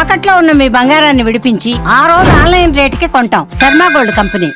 తాకట్లో ఉన్న మీ బంగారాన్ని విడిపించి ఆ రోజు ఆన్లైన్ రేటుకి కొంటాం. Sharma gold company.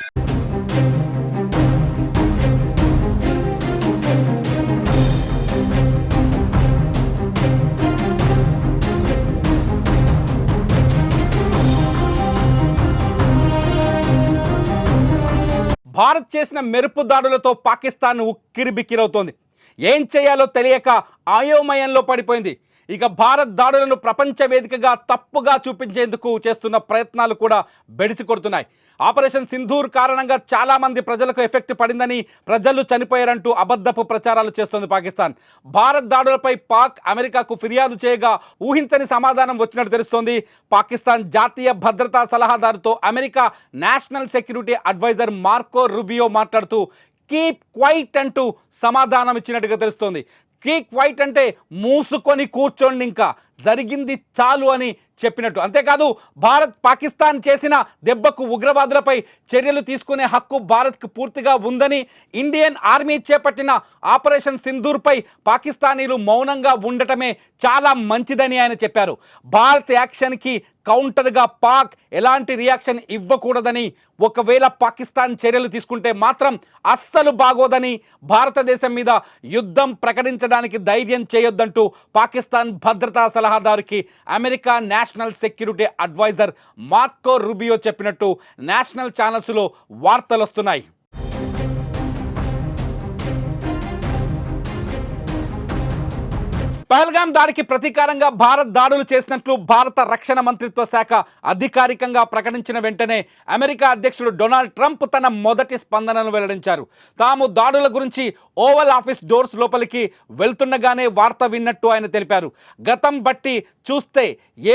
భారత్ చేసిన మెరుపు దాడులతో పాకిస్తాన్ ఉక్కిరిబిక్కిరవుతోంది. ఏం చేయాలో తెలియక అయోమయంలో పడిపోయింది. ఇక భారత్ దాడులను ప్రపంచ వేదికగా తప్పుగా చూపించేందుకు చేస్తున్న ప్రయత్నాలు కూడా బెడిసి కొడుతున్నాయి. ఆపరేషన్ సింధూర్ కారణంగా చాలామంది ప్రజలకు ఎఫెక్ట్ పడిందని, ప్రజలు చనిపోయారంటూ అబద్ధపు ప్రచారాలు చేస్తోంది పాకిస్తాన్. భారత్ దాడులపై పాక్ అమెరికాకు ఫిర్యాదు చేయగా ఊహించని సమాధానం వచ్చినట్టు తెలుస్తోంది. పాకిస్తాన్ జాతీయ భద్రతా సలహాదారుతో America national security adviser Marco Rubio మాట్లాడుతూ కీప్ క్వైట్ అంటూ సమాధానం ఇచ్చినట్టుగా తెలుస్తోంది. కీప్ క్వైట్ అంటే మూసుకొని కూర్చోండి, ఇంకా జరిగింది చాలు అని చెప్పినట్టు. అంతేకాదు, భారత్ పాకిస్తాన్ చేసిన దెబ్బకు ఉగ్రవాదులపై చర్యలు తీసుకునే హక్కు భారత్కు పూర్తిగా ఉందని, ఇండియన్ ఆర్మీ చేపట్టిన ఆపరేషన్ సింధూర్పై పాకిస్తానీలు మౌనంగా ఉండటమే చాలా మంచిదని ఆయన చెప్పారు. భారత్ యాక్షన్కి కౌంటర్గా పాక్ ఎలాంటి రియాక్షన్ ఇవ్వకూడదని, ఒకవేళ పాకిస్తాన్ చర్యలు తీసుకుంటే మాత్రం అస్సలు బాగోదని, భారతదేశం మీద యుద్ధం ప్రకటించడానికి ధైర్యం చేయొద్దంటూ పాకిస్తాన్ భద్రతా సలహాదారుకి America national security adviser Marco Rubio చెప్పినట్టు నేషనల్ ఛానల్స్లో వార్తలు వస్తున్నాయి. పహల్గాం దాడికి ప్రతీకారంగా భారత్ దాడులు చేసినట్లు భారత రక్షణ మంత్రిత్వ శాఖ అధికారికంగా ప్రకటించిన వెంటనే అమెరికా అధ్యక్షుడు డొనాల్డ్ ట్రంప్ తన మొదటి స్పందనను వెల్లడించారు. తాము దాడుల గురించి ఓవల్ ఆఫీస్ డోర్స్ లోపలికి వెళ్తుండగానే వార్త విన్నట్టు ఆయన తెలిపారు. గతం బట్టి చూస్తే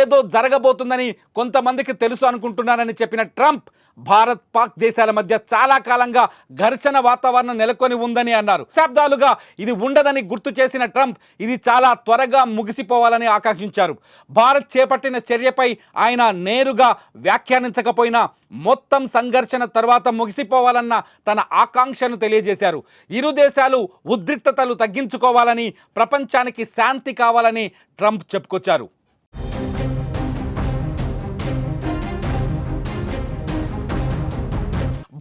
ఏదో జరగబోతుందని కొంతమందికి తెలుసు అనుకుంటున్నానని చెప్పిన ట్రంప్, భారత్ పాక్ దేశాల మధ్య చాలా కాలంగా ఘర్షణ వాతావరణం నెలకొని ఉందని అన్నారు. దశాబ్దాలుగా ఇది ఉండదని గుర్తు చేసిన ట్రంప్ ఇది చాలా త్వరగా ముగిసిపోవాలని ఆకాంక్షించారు. భారత్ చేపట్టిన చర్యపై ఆయన నేరుగా వ్యాఖ్యానించకపోయినా మొత్తం సంఘర్షణ తర్వాత ముగిసిపోవాలన్న తన ఆకాంక్షను తెలియజేశారు. ఇరు దేశాలు ఉద్రిక్తతలు తగ్గించుకోవాలని, ప్రపంచానికి శాంతి కావాలని ట్రంప్ చెప్పుకొచ్చారు.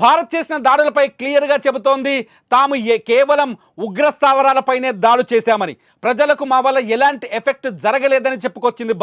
భారత్ చేసిన దాడులపై క్లియర్గా చెబుతోంది, తాము కేవలం ఉగ్రస్థావరాలపైనే దాడు చేశామని, ప్రజలకు మా వల్ల ఎలాంటి ఎఫెక్ట్ జరగలేదని చెప్పుకొచ్చింది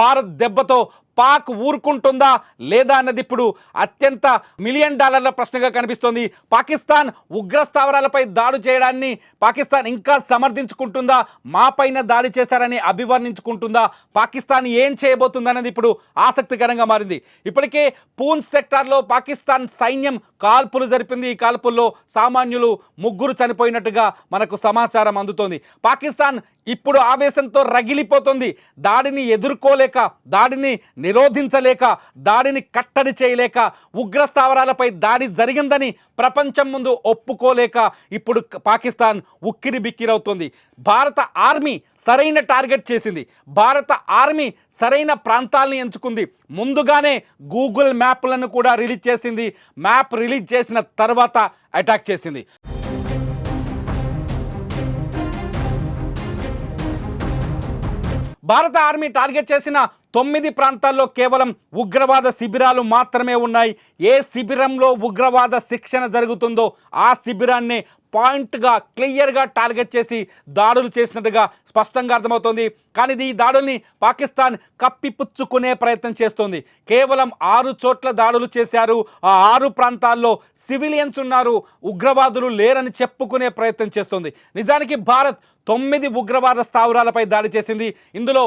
భారత్ దెబ్బతో పాక్ ఊరుకుంటుందా లేదా అన్నది ఇప్పుడు అత్యంత $1 మిలియన్ ప్రశ్నగా కనిపిస్తోంది. పాకిస్తాన్ ఉగ్రస్థావరాలపై దాడి చేయడాన్ని పాకిస్తాన్ ఇంకా సమర్థించుకుంటుందా, మాపైన దాడి చేశారని అభివర్ణించుకుంటుందా, పాకిస్తాన్ ఏం చేయబోతుందన్నది ఇప్పుడు ఆసక్తికరంగా మారింది. ఇప్పటికే పూంచ్ సెక్టార్లో పాకిస్తాన్ సైన్యం కాల్పులు జరిపింది. ఈ కాల్పుల్లో సామాన్యులు 3 చనిపోయినట్టుగా మనకు సమాచారం అందుతోంది. పాకిస్తాన్ ఇప్పుడు ఆవేశంతో రగిలిపోతుంది. దాడిని ఎదుర్కోలేక, దాడిని నిరోధించలేక, దాడిని కట్టడి చేయలేక, ఉగ్రస్థావరాలపై దాడి జరిగిందని ప్రపంచం ముందు ఒప్పుకోలేక ఇప్పుడు పాకిస్తాన్ ఉక్కిరి బిక్కిరవుతోంది. భారత ఆర్మీ సరైన టార్గెట్ చేసింది. భారత ఆర్మీ సరైన ప్రాంతాలను ఎంచుకుంది. ముందుగానే గూగుల్ మ్యాప్లను కూడా రిలీజ్ చేసింది. మ్యాప్ రిలీజ్ చేసిన తర్వాత అటాక్ చేసింది. భారత ఆర్మీ టార్గెట్ చేసిన 9 ప్రాంతాల్లో కేవలం ఉగ్రవాద శిబిరాలు మాత్రమే ఉన్నాయి. ఏ శిబిరంలో ఉగ్రవాద శిక్షణ జరుగుతుందో ఆ శిబిరాన్ని పాయింట్గా క్లియర్గా టార్గెట్ చేసి దాడులు చేసినట్టుగా స్పష్టంగా అర్థమవుతోంది. కానీ ఈ దాడుల్ని పాకిస్తాన్ కప్పిపుచ్చుకునే ప్రయత్నం చేస్తోంది. కేవలం 6 చోట్ల దాడులు చేశారు. ఆ 6 ప్రాంతాల్లో సివిలియన్స్ ఉన్నారు, ఉగ్రవాదులు లేరని చెప్పుకునే ప్రయత్నం చేస్తోంది. నిజానికి భారత్ 9 ఉగ్రవాద స్థావరాలపై దాడి చేసింది. ఇందులో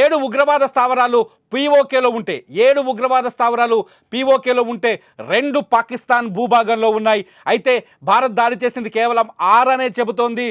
7 ఉగ్రవాద స్థావరాలు పీఓకేలో ఉంటే, 7 ఉగ్రవాద స్థావరాలు పీఓకేలో ఉంటే 2 పాకిస్తాన్ భూభాగంలో ఉన్నాయి. అయితే భారత్ దాడి చేసింది కేవలం 6 అనే చెబుతోంది.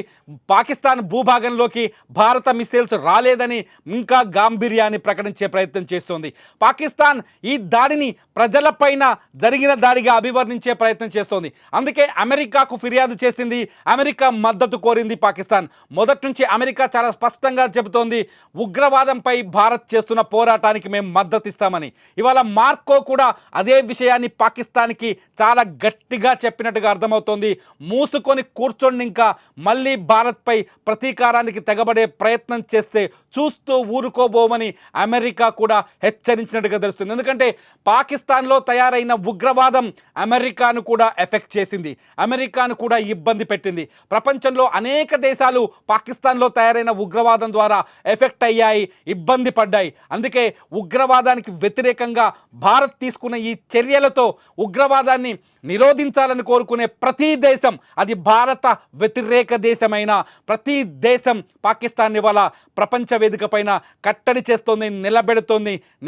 పాకిస్తాన్ భూభాగంలోకి భారత మిసైల్స్ రాలేదని ఇంకా గాంభీర్యాన్ని ప్రకటించే ప్రయత్నం చేస్తోంది. పాకిస్తాన్ ఈ దాడిని ప్రజలపైన జరిగిన దాడిగా అభివర్ణించే ప్రయత్నం చేస్తోంది. అందుకే అమెరికాకు ఫిర్యాదు చేసింది. అమెరికా మద్దతు కోరింది పాకిస్తాన్. మొదటి నుంచి అమెరికా చాలా స్పష్టంగా చెబుతోంది, ఉగ్రవాదంపై భారత్ చేస్తున్న పోరాటానికి మేము మద్దతు ఇస్తామని. ఇవాళ మార్కో కూడా అదే విషయాన్ని పాకిస్తాన్కి చాలా గట్టిగా చెప్పినట్టుగా అర్థమవుతోంది. మూసుకొని కూర్చొని ఇంకా మళ్ళీ భారత్పై ప్రతీకారానికి తెగబడే ప్రయత్నం చేస్తే చూస్తూ ఊరుకోబోమని అమెరికా కూడా హెచ్చరించినట్టుగా తెలుస్తుంది. ఎందుకంటే పాకిస్తాన్లో తయారైన ఉగ్రవాదం అమెరికాను కూడా ఎఫెక్ట్ చేసింది, అమెరికాను కూడా ఇబ్బంది పెట్టింది. ప్రపంచంలో అనేక దేశాలు పాకిస్తాన్లో తయారైన ఉగ్రవాదం ద్వారా ఎఫెక్ట్ అయ్యాయి, ఇబ్బంది పడ్డాయి. అందుకే ఉగ్రవాదానికి వ్యతిరేకంగా భారత్ తీసుకున్న ఈ చర్యలతో ఉగ్రవాదాన్ని నిరోధించాలని కోరుకునే ప్రతి దేశం, అది భారత వ్యతిరేక దేశమైన ప్రతి దేశం పాకిస్తాన్ ఇవాళ ప్రపంచ వేదిక పైన కట్టడి చేస్తోంది,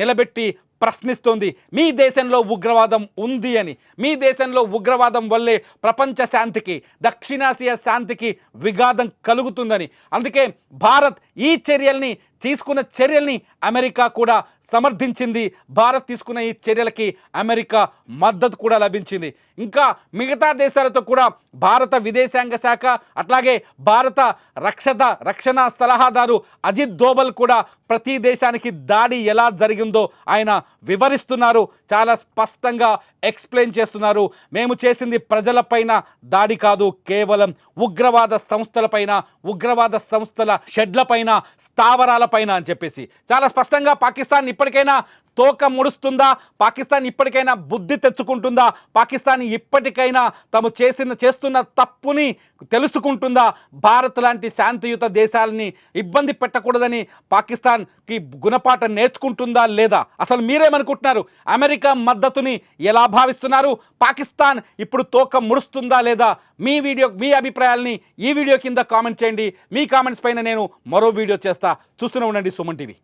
నిలబెట్టి ప్రశ్నిస్తోంది. మీ దేశంలో ఉగ్రవాదం ఉంది అని, మీ దేశంలో ఉగ్రవాదం వల్లే ప్రపంచ శాంతికి, దక్షిణాసియా శాంతికి విఘాతం కలుగుతుందని. అందుకే భారత్ ఈ తీసుకున్న చర్యల్ని అమెరికా కూడా సమర్థించింది. భారత్ తీసుకున్న ఈ చర్యలకి అమెరికా మద్దతు కూడా లభించింది. ఇంకా మిగతా దేశాలతో కూడా భారత విదేశాంగ శాఖ, అట్లాగే భారత రక్షణ సలహాదారు అజిత్ దోవల్ కూడా ప్రతి దేశానికి దాడి ఎలా జరిగిందో ఆయన వివరిస్తున్నారు, చాలా స్పష్టంగా ఎక్స్ప్లెయిన్ చేస్తున్నారు. మేము చేసింది ప్రజలపైన దాడి కాదు, కేవలం ఉగ్రవాద సంస్థలపైన, ఉగ్రవాద సంస్థల షెడ్లపైన, స్థావరాలపైన అని చెప్పేసి చాలా స్పష్టంగా పాకిస్తాన్ ఇప్పటికైనా తోక ముడుస్తుందా, పాకిస్తాన్ ఇప్పటికైనా బుద్ధి తెచ్చుకుంటుందా, పాకిస్తాన్ ఇప్పటికైనా తాము చేస్తున్న తప్పుని తెలుసుకుంటుందా, భారత్ లాంటి శాంతియుత దేశాలని ఇబ్బంది పెట్టకూడదని పాకిస్తాన్కి గుణపాఠం నేర్చుకుంటుందా లేదా? అసలు మీరేమనుకుంటున్నారు? అమెరికా మద్దతుని ఎలా భావిస్తున్నారు? పాకిస్తాన్ ఇప్పుడు తోక ముడుస్తుందా లేదా? మీ అభిప్రాయాల్ని ఈ వీడియో కింద కామెంట్ చేయండి. మీ కామెంట్స్ పైన నేను మరో వీడియో చేస్తా. చూస్తూనే ఉండండి సుమన్ టీవీ.